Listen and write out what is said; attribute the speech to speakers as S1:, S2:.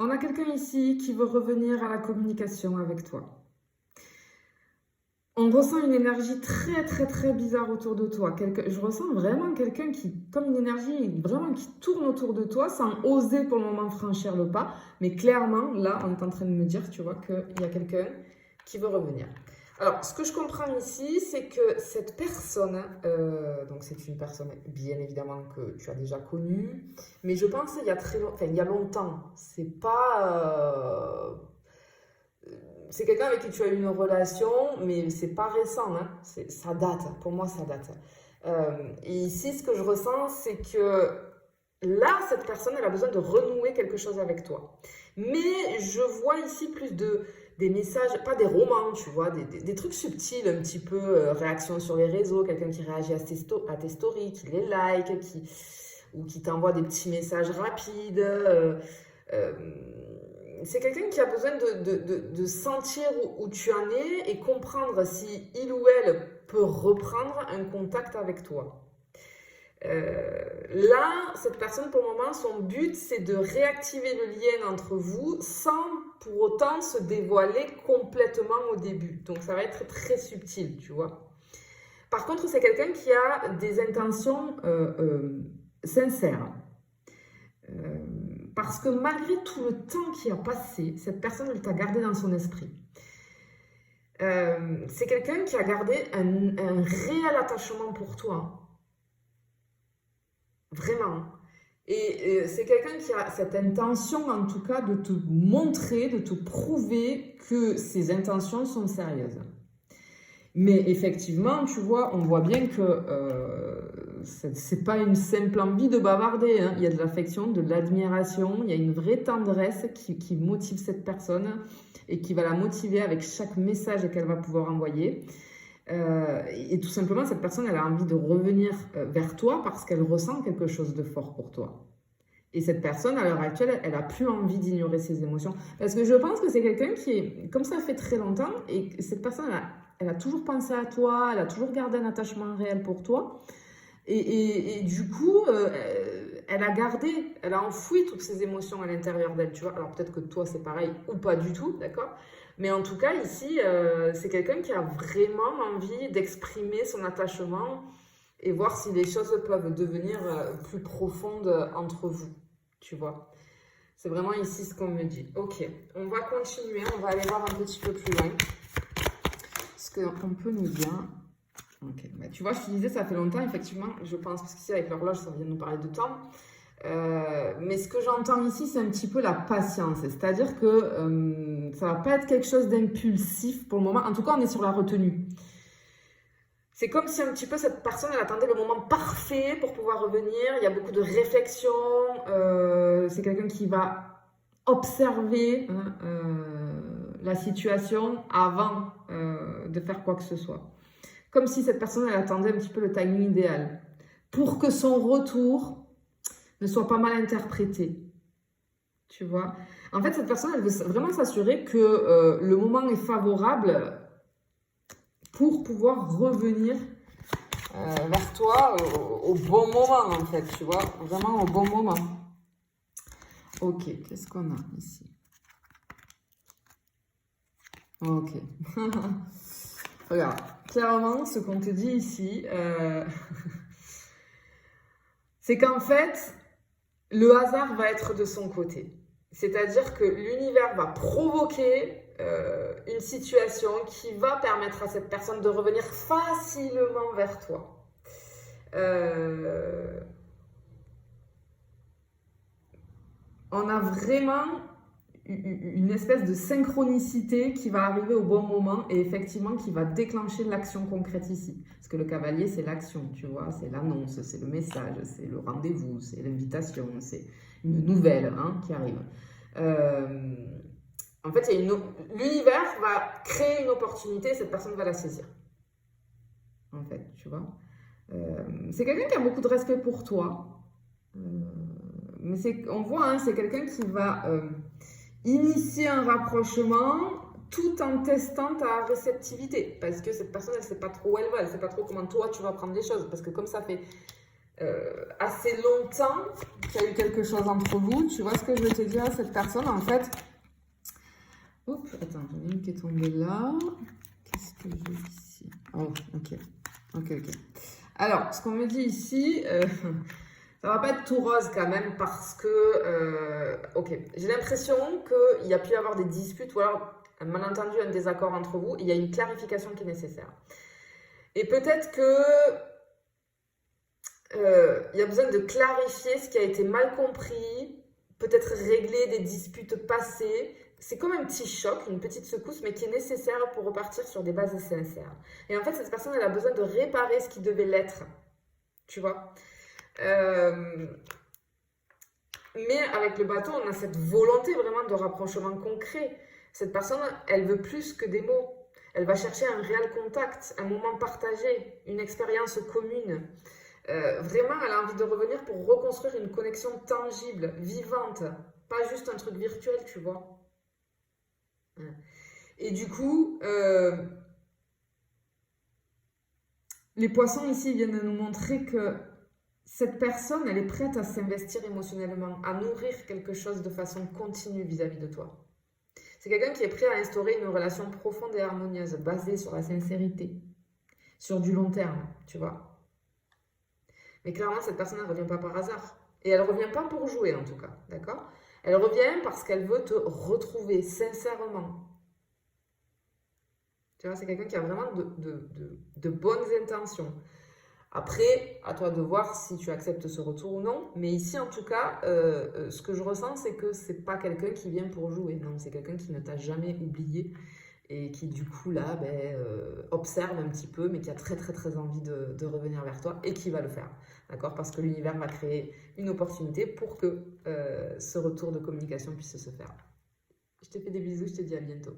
S1: On a quelqu'un ici qui veut revenir à la communication avec toi. On ressent une énergie très bizarre autour de toi. Je ressens vraiment quelqu'un qui, comme une énergie vraiment qui tourne autour de toi sans oser pour le moment franchir le pas. Mais clairement, là, on est en train de me dire, tu vois, qu'il y a quelqu'un qui veut revenir. Alors, ce que je comprends ici, c'est que cette personne, donc c'est une personne bien évidemment que tu as déjà connue, mais je pense il y a il y a longtemps. C'est pas... c'est quelqu'un avec qui tu as eu une relation, mais c'est pas récent, hein. Ça date, pour moi ça date. Et ici, ce que je ressens, c'est que là, cette personne, elle a besoin de renouer quelque chose avec toi. Mais je vois ici plus des messages, pas des romans, tu vois, des trucs subtils, un petit peu réaction sur les réseaux, quelqu'un qui réagit à tes stories, qui les like, ou qui t'envoie des petits messages rapides. C'est quelqu'un qui a besoin de sentir où tu en es et comprendre si il ou elle peut reprendre un contact avec toi. Là, cette personne, pour le moment, son but, c'est de réactiver le lien entre vous sans pour autant se dévoiler complètement au début. Donc, ça va être très subtil, tu vois. Par contre, c'est quelqu'un qui a des intentions sincères. Parce que malgré tout le temps qui a passé, cette personne, elle t'a gardé dans son esprit. C'est quelqu'un qui a gardé un réel attachement pour toi. Vraiment. Et c'est quelqu'un qui a cette intention, en tout cas, de te montrer, de te prouver que ses intentions sont sérieuses. Mais effectivement, tu vois, on voit bien que c'est pas une simple envie de bavarder, hein. Il y a de l'affection, de l'admiration, il y a une vraie tendresse qui motive cette personne et qui va la motiver avec chaque message qu'elle va pouvoir envoyer. Et tout simplement, cette personne, elle a envie de revenir vers toi parce qu'elle ressent quelque chose de fort pour toi. Et cette personne, à l'heure actuelle, elle n'a plus envie d'ignorer ses émotions. Parce que je pense que c'est quelqu'un qui est, comme ça fait très longtemps, et cette personne, elle a toujours pensé à toi, elle a toujours gardé un attachement réel pour toi. Et du coup, elle a gardé, elle a enfoui toutes ces émotions à l'intérieur d'elle, tu vois. Alors peut-être que toi, c'est pareil ou pas du tout, d'accord? Mais en tout cas, ici, c'est quelqu'un qui a vraiment envie d'exprimer son attachement et voir si les choses peuvent devenir plus profondes entre vous, tu vois. C'est vraiment ici ce qu'on me dit. Ok, on va continuer, on va aller voir un petit peu plus loin ce qu'on peut nous dire. Ok, bah, tu vois, je te disais, ça fait longtemps, effectivement, je pense, parce qu'ici, avec l'horloge, ça vient de nous parler de temps. Mais ce que j'entends ici, c'est un petit peu la patience. C'est-à-dire que ça va pas être quelque chose d'impulsif pour le moment. En tout cas, on est sur la retenue. C'est comme si un petit peu cette personne, elle attendait le moment parfait pour pouvoir revenir. Il y a beaucoup de réflexion. C'est quelqu'un qui va observer la situation avant de faire quoi que ce soit. Comme si cette personne, elle attendait un petit peu le timing idéal pour que son retour ne soit pas mal interprété. Tu vois? En fait, cette personne, elle veut vraiment s'assurer que le moment est favorable pour pouvoir revenir vers toi au bon moment, en fait, tu vois? Vraiment au bon moment. Ok, qu'est-ce qu'on a ici? Ok. Regarde, clairement, ce qu'on te dit ici, c'est qu'en fait, le hasard va être de son côté. C'est-à-dire que l'univers va provoquer une situation qui va permettre à cette personne de revenir facilement vers toi. On a vraiment une espèce de synchronicité qui va arriver au bon moment et effectivement qui va déclencher l'action concrète ici. Parce que le cavalier, c'est l'action, tu vois, c'est l'annonce, c'est le message, c'est le rendez-vous, c'est l'invitation, c'est une nouvelle qui arrive. En fait, l'univers va créer une opportunité et cette personne va la saisir. En fait, tu vois. C'est quelqu'un qui a beaucoup de respect pour toi. Mais on voit, c'est quelqu'un qui va initier un rapprochement tout en testant ta réceptivité. Parce que cette personne, elle ne sait pas trop où elle va, elle ne sait pas trop comment toi tu vas prendre les choses. Parce que comme ça fait assez longtemps qu'il y a eu quelque chose entre vous. Tu vois ce que je veux te dire à cette personne? En fait, oups, attends, j'en ai une qui est tombée là. Qu'est-ce que j'ai ici? Oh, ok. Ok. Alors, ce qu'on me dit ici, ça va pas être tout rose quand même parce que, ok, j'ai l'impression qu'il y a pu y avoir des disputes ou alors un malentendu, un désaccord entre vous. Il y a une clarification qui est nécessaire. Et peut-être que il y a besoin de clarifier ce qui a été mal compris, peut-être régler des disputes passées. C'est comme un petit choc, une petite secousse, mais qui est nécessaire pour repartir sur des bases sincères. Et en fait, cette personne, elle a besoin de réparer ce qui devait l'être. Tu vois? Mais avec le bateau, on a cette volonté vraiment de rapprochement concret. Cette personne, elle veut plus que des mots. Elle va chercher un réel contact, un moment partagé, une expérience commune. Vraiment, elle a envie de revenir pour reconstruire une connexion tangible, vivante, pas juste un truc virtuel, tu vois. Et du coup, les poissons ici viennent de nous montrer que cette personne, elle est prête à s'investir émotionnellement, à nourrir quelque chose de façon continue vis-à-vis de toi. C'est quelqu'un qui est prêt à instaurer une relation profonde et harmonieuse, basée sur la sincérité, sur du long terme, tu vois. Mais clairement, cette personne, elle ne revient pas par hasard. Et elle ne revient pas pour jouer, en tout cas, d'accord? Elle revient parce qu'elle veut te retrouver sincèrement. Tu vois, c'est quelqu'un qui a vraiment de bonnes intentions. Après, à toi de voir si tu acceptes ce retour ou non. Mais ici, en tout cas, ce que je ressens, c'est que c'est pas quelqu'un qui vient pour jouer. Non, c'est quelqu'un qui ne t'a jamais oublié et qui, du coup, là, observe un petit peu, mais qui a très, très, très envie de revenir vers toi et qui va le faire. D'accord? Parce que l'univers va créer une opportunité pour que ce retour de communication puisse se faire. Je te fais des bisous, je te dis à bientôt.